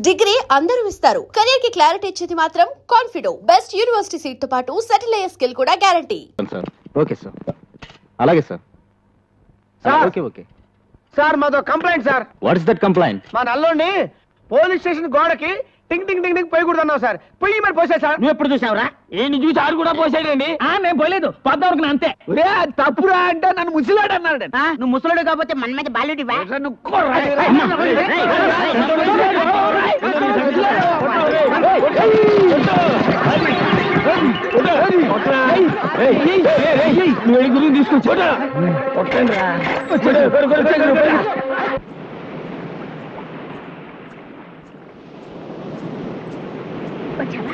Degree అందరూ ఇస్తారు, career కి క్లారిటీ ఇచ్చేది మాత్రం కాన్ఫిడో. బెస్ట్ యూనివర్సిటీ సీట్ తో పాటు సెటిల్ అయ్యే స్కిల్ కూడా గ్యారంటీ. ఓకే సార్, అలాగే సార్. ఓకే ఓకే సార్ మాదో complaint sir. What is that complaint? మా నల్లోని పోలీస్ స్టేషన్ గోడకి టింగ్ టింగ్ టింగ్ టింగ్ పోయకూడదు అన్నావు సార్. పొయ్యి మరి పోసా సార్. నువ్వు ఎప్పుడు చూసావురా? ఏంటి చూసి ఆడు కూడా పోసాడండి. నేను పోలేదు, పొద్దువరకు అంతే. తప్పురా అంటే నన్ను ముసిలాడు అన్నాడు. నువ్వు ముసలుడు కాకపోతే మన మీద బాలుడివా? తీసుకొచ్చా వచ్చావా?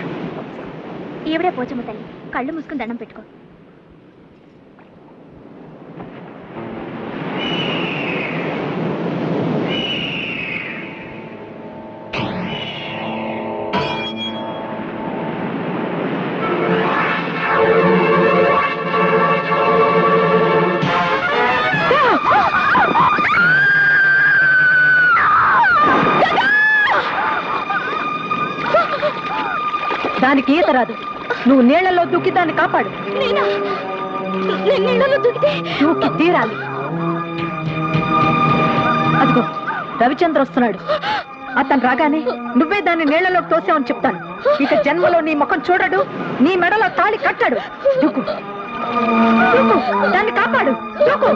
ఈవిడే పోచమ్మ తల్లి, కళ్ళు మూసుకుని దండం పెట్టుకో. దానికి ఈత రాదు. నువ్వు నీళ్లలో దూకి దాన్ని కాపాడు. దూకి తీరాలి. అదిగో రవిచంద్ర వస్తున్నాడు. అతను రాగానే నువ్వే దాన్ని నీళ్లలోకి తోసావని చెప్తాను. ఇక జన్మలో నీ ముఖం చూడడు, నీ మెడలో తాళి కట్టాడు. దూకు దూకు, దాన్ని కాపాడు. దూకు.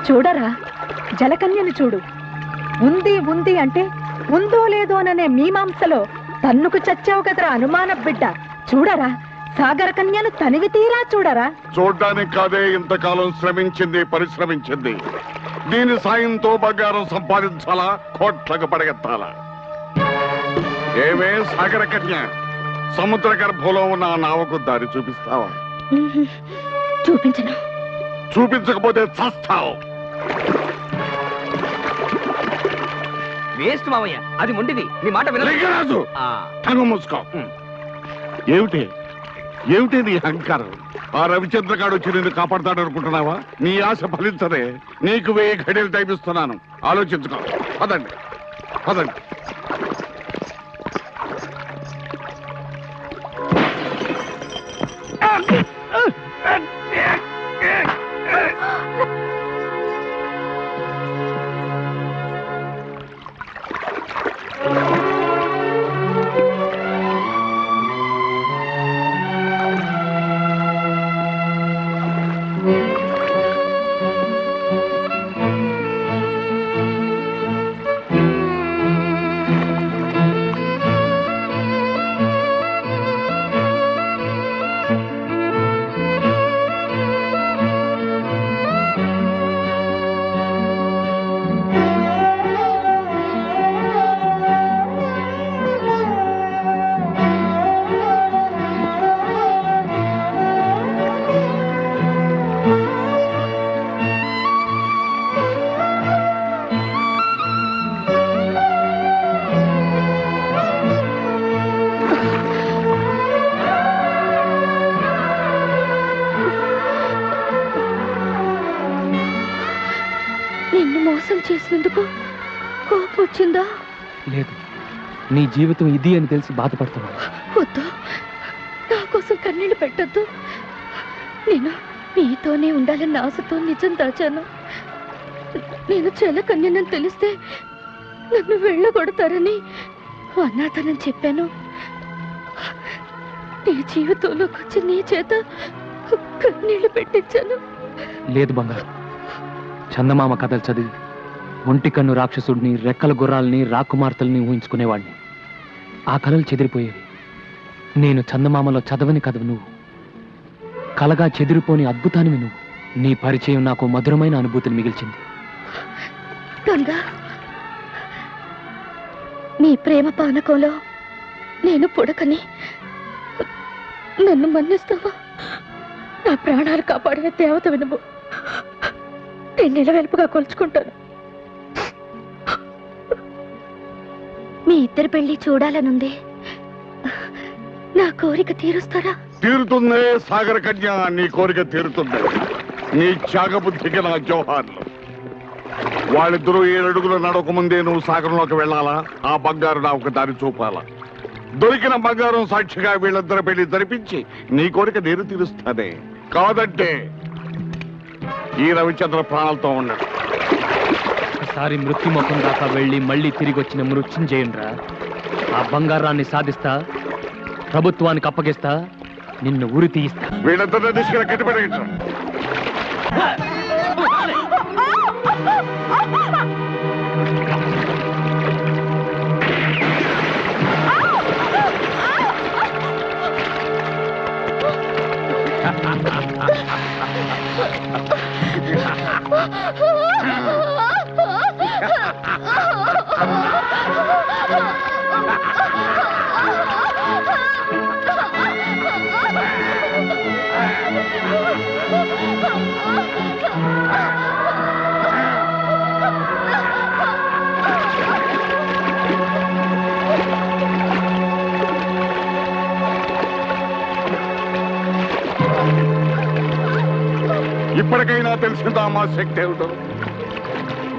చూడరా, జలకన్యని చూడు. ఉంది ఉంది అంటే ఉందో లేదో అనే మీమాంసలో తన్నుకు చచ్చావు కదరా అనుమాన బిడ్డ. చూడరా, సాగర కన్యను తనివి తీరా చూడరా. చూడ్డానికి కాదే ఇంతకాలం శ్రమించింది, పరిశ్రమించింది. దీని సాయంతో బంగారం సంపాదించాలా, కోట్లకు పడగెత్తాలా? ఏమే సాగర కన్య, సముద్ర గర్భంలో ఉన్న ఆ నావకు దారి చూపిస్తావా? చూపించను. చూపించకపోతే చస్తావు. వేస్ట్ మావయ్య, అది మొండిది. నీ మాట లింగరాజు, కన్ను మూసుకో. ఏమిటి ఏమిటి నీ అహంకారం? ఆ రవిచంద్రగాడు వచ్చి నిన్ను కాపాడుతాడు అనుకుంటున్నావా? నీ ఆశ ఫలించదే. నీకు 1000 ఘడియలు టైం ఇస్తున్నాను, ఆలోచించుకో. పదండి పదండి. మోసం చేసినందుకు కోపం వచ్చిందా? లేదు, నీ జీవితం ఇది అని తెలిసి బాధపడుతున్నాను. వద్దు, నా కోసం కన్నీళ్ళు పెట్టద్దు. నేను మీతోనే ఉండాలన్న ఆశతో నిజం దాచాను. నేను చెలకన్యనని తెలిస్తే నన్ను వెళ్ళగొడతారని అనాథనని చెప్పాను. నీ జీవితంలోకి వచ్చి నీ చేత కన్నీళ్లు పెట్టించాను. లేదు బంగారు, చందమామ కథలు చదివి ఒంటి కన్ను రాక్షసుడిని, రెక్కల గుర్రాలని, రాకుమార్తెల్ని ఊహించుకునేవాడిని. ఆ కళలు చెదిరిపోయేవి. నేను చందమామలో చదవని కథవు నువ్వు, కలగా చెదిరిపోని అద్భుతానివి నువ్వు. నీ పరిచయం నాకు మధురమైన అనుభూతిని మిగిల్చింది. గంగా, నీ ప్రేమ పానకంలో నేను పుడకని నన్ను మన్నిస్తావా? నా ప్రాణాలు కాపాడే దేవత వినుము. నేను నిలవెలుపుగా కొలుచుకుంటాను. మీ ఇద్దరు పెళ్లి చూడాలనుంది. నా కోరిక తీరుస్తారా? తీరుతుందే సాగర కన్య, నీ కోరిక తీరుతుంది. నీ త్యాగబుద్ధికి నా జోహార్లు. వాళ్ళిద్దరూ 7 అడుగులు నడక ముందే నువ్వు సాగరంలోకి వెళ్ళాలా? ఆ బంగారు నా ఒక దారి చూపాలా? దొరికిన బంగారం సాక్షిగా వీళ్ళిద్దరు పెళ్లి జరిపించి నీ కోరిక నేను తీరుస్తానే. కాదంటే ఈ రవిచంద్ర ప్రాణాలతో ఉన్నాడు. ఒకసారి మృత్యుముఖం దాకా వెళ్ళి మళ్ళీ తిరిగి వచ్చిన మృత్యుంజయునిరా. ఆ బంగారాన్ని సాధిస్తా, ప్రభుత్వానికి అప్పగిస్తా, నిన్ను ఉరి తీయిస్తా. వీళ్ళిద్దరిని దిశగా కట్టిపడేయండి. ఇప్పటికైనా తెలిసిందా మా శక్తి ఏమిటో?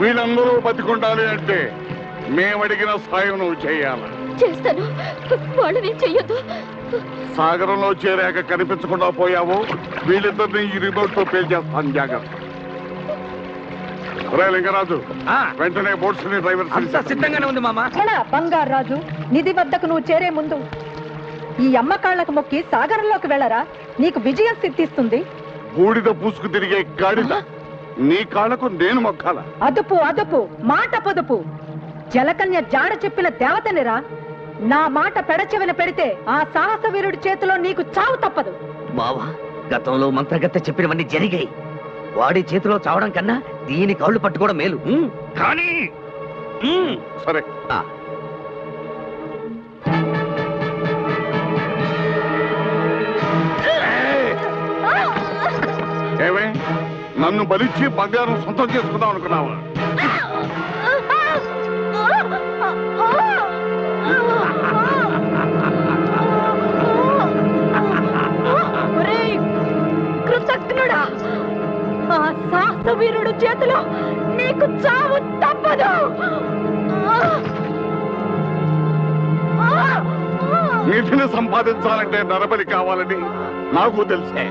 వీళ్ళందరూ బతికుండాలి అంటే మేమడిగిన సాయం నువ్వు చేయాలి. చేస్తాను. వాళ్ళని చెయ్యొద్దు. సాగరంలో చేరాక కనిపించకుండా పోయావు, వీళ్ళిద్దరిని ఈ రిమోట్ తో పేల్చేస్తాను. జాగ్రత్త. రే లింగరాజు, వెంటనే బోట్స్ ని డ్రైవర్ సిద్ధంగానే ఉంది మామ. బంగారు రాజు, నిధి వద్దకు నువ్వు చేరే ముందు ఈ అమ్మ కాళ్ళకు మొక్కి సాగరంలోకి వెళ్ళరా. నీకు విజయం సిద్ధిస్తుంది. బూడిద పూసుకు తిరిగే గాడిద నీ కాళ్ళకు నేను మొక్కాల? అదుపు అదుపు, మాట పొదుపు. జలకన్య జాడ చెప్పిన దేవతనిరా. నా మాట పెడచెవిన పెడితే ఆ సాహస వీరుడి చేతిలో నీకు చావు తప్పదు. బావా, గతంలో మంత్రగత్తె చెప్పినవన్నీ జరిగాయి. వాడి చేతిలో చావడం కన్నా దీని కాళ్ళు పట్టుకోవడం మేలు. కానీ సరే. ఏమే, నన్ను బలిచ్చి బంగారం సొంతం చేసుకుందాం అనుకున్నావా? కృతజ్ఞుడా, ఆ సాహస వీరుడు చేతిలో నీకు చావు తప్పదు. నిధిని సంపాదించాలంటే నరబలి కావాలని నాకు తెలిసే.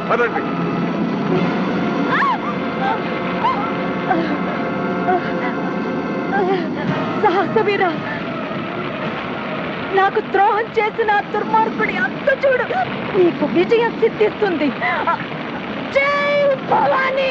పదండి. సాహసవీరా, నాకు ద్రోహం చేసిన దుర్మార్గుడి అంత చూడు. నీకు విజయం సిద్ధిస్తుంది. జై భవానీ.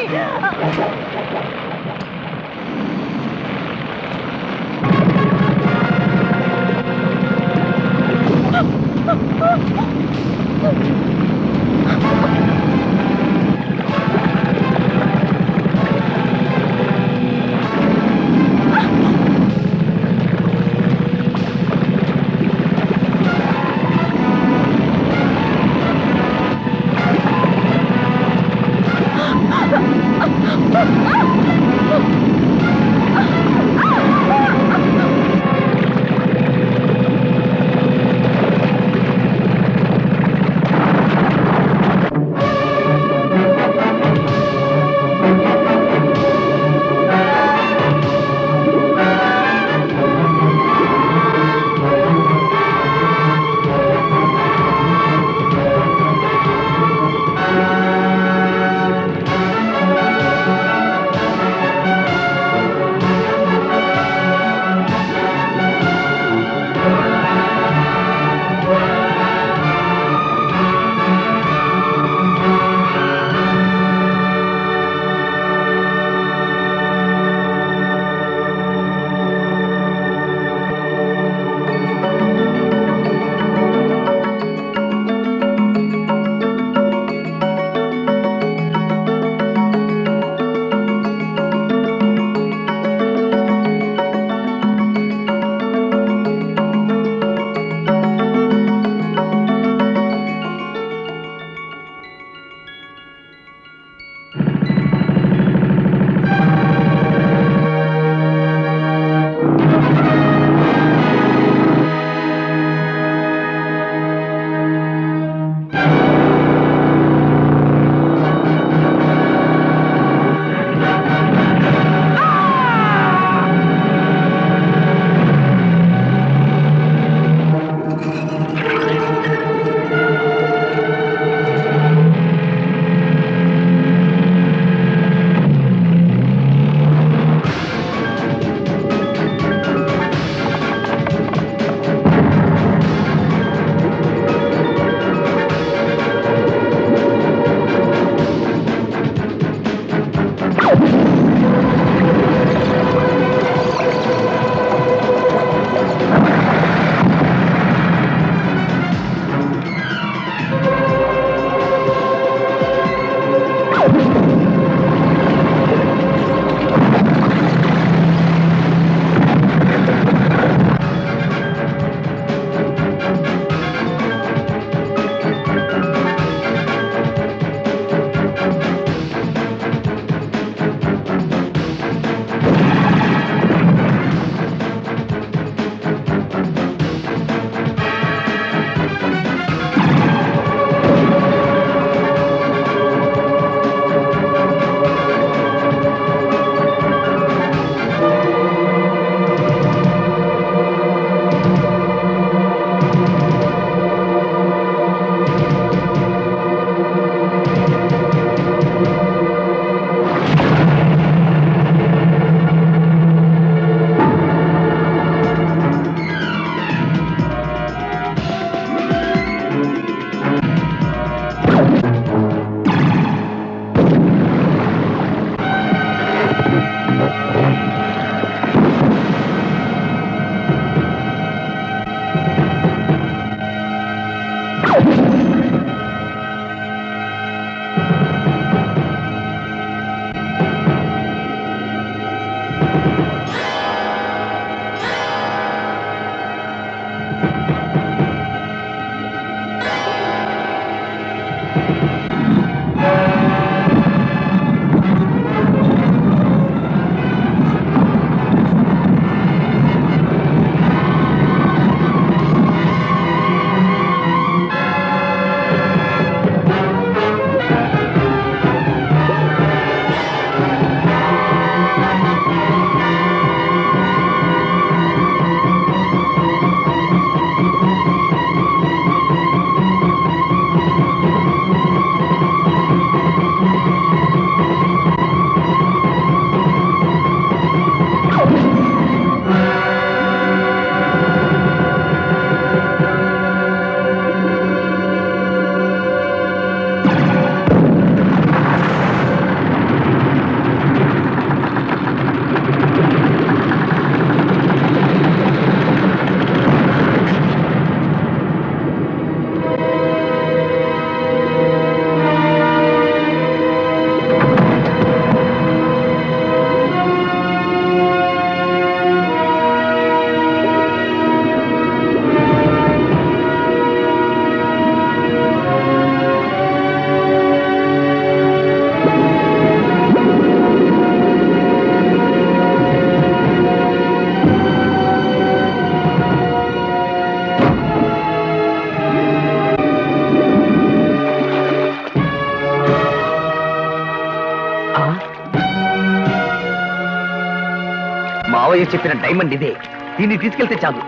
చెప్పిన డైమండ్ ఇదే. దీన్ని తీసుకెళ్తే చాలు.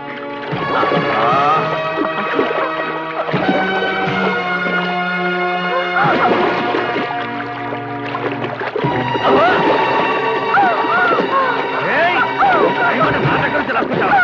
ఏయ్! డైమండ్ నా దగ్గర నుంచి లాక్కొచ్చావా?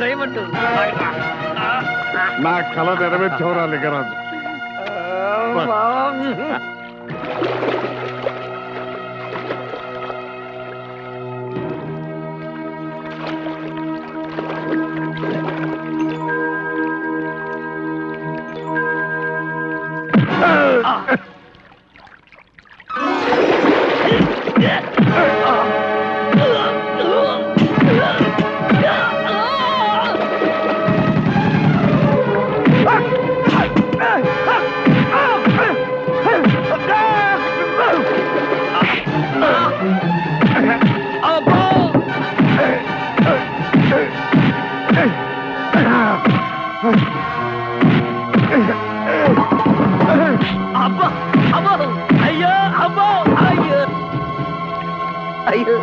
డైమండ్ నా కళ నెరవేర్చవరా లింగరాజు. అబ్బా అబ్బో అయ్యో అబ్బో అయ్యో అయ్యో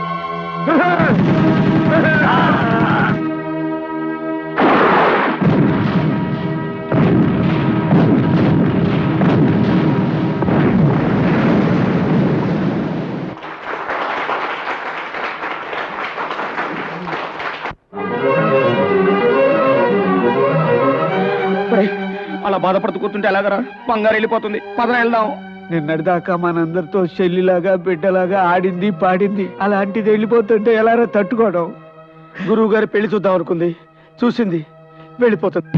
అలా బాధపడుతూ కూర్చుంటే ఎలాగరా? బంగారు వెళ్ళిపోతుంది. పదన వెళ్దాం. నిన్నటిదాకా మనందరితో చెల్లిలాగా బిడ్డలాగా ఆడింది పాడింది, అలాంటిది వెళ్ళిపోతుంటే ఎలారా తట్టుకోవడం? గురువు గారి పెళ్లి చూద్దాం అనుకుంది, చూసింది, వెళ్ళిపోతుంది.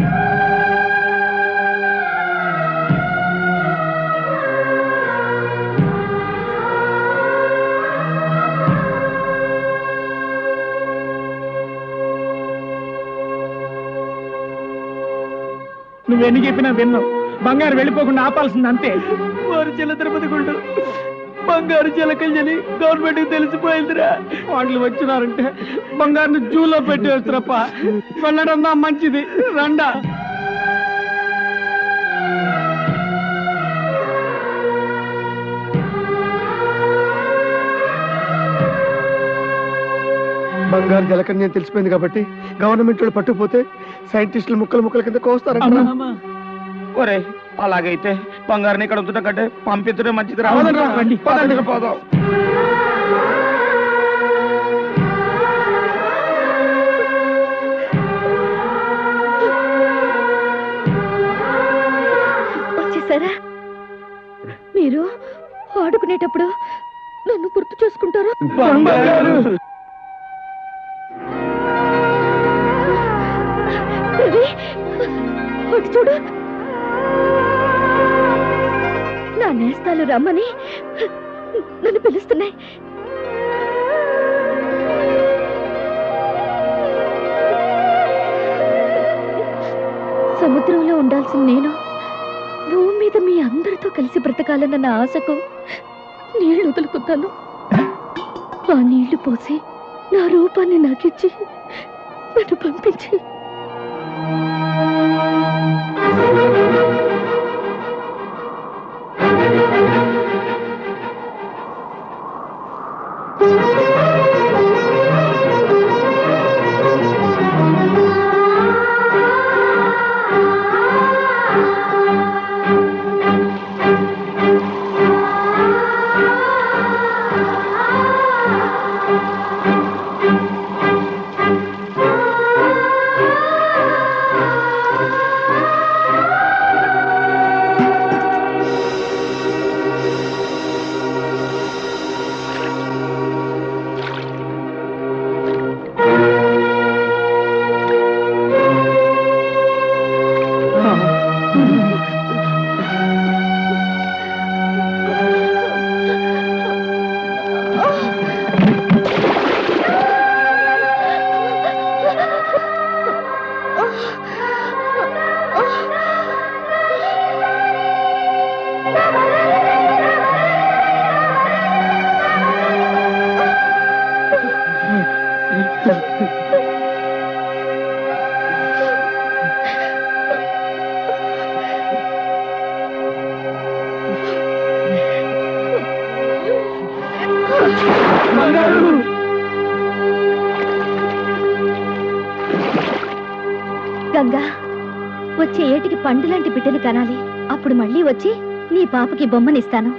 నువ్వెన్ని చెప్పినా విన్నావు. బంగారు వెళ్ళిపోకుండా ఆపాల్సింది అంతే. వారు చిల్ల తిరుపతి గుండు బంగారు చిలకల్ని గవర్నమెంట్ తెలిసిపోయిందిరా. వాళ్ళు వచ్చినారంటే బంగారుని జూలో పెట్టి వేస్తారప్ప. వెళ్ళడం దా మంచిది, రండా. బంగారు జలకన్య తెలిసిపోయింది కాబట్టి గవర్నమెంట్ వాళ్ళు పట్టుకుపోతే సైంటిస్టులు ముక్కలు ముక్కల కింద కోస్తారంట. ఒరే అలాగైతే బంగారుని ఇక్కడ ఉంచడం కంటే పంపించడం మంచిది. రావదండి పోదాం. వచ్చేసారా? మీరు ఆడుకునేటప్పుడు నన్ను గుర్తు చేసుకుంటారా? రవి, అటు చూడు, నా నేస్తాలు రమ్మని నన్ను పిలుస్తున్నాయి. సముద్రంలో ఉండాల్సిన నేను భూమి మీద మీ అందరితో కలిసి బ్రతకాలన్న నా ఆశకు నీళ్లు వదులుకున్నాను. ఆ నీళ్లు పోసి నా రూపాన్ని నాకిచ్చి నన్ను పంపించి గంగా, వచ్చే ఏటికి పండు లాంటి బిడ్డలు కనాలి. అప్పుడు మళ్ళీ వచ్చి నీ పాపకి బొమ్మనిస్తాను.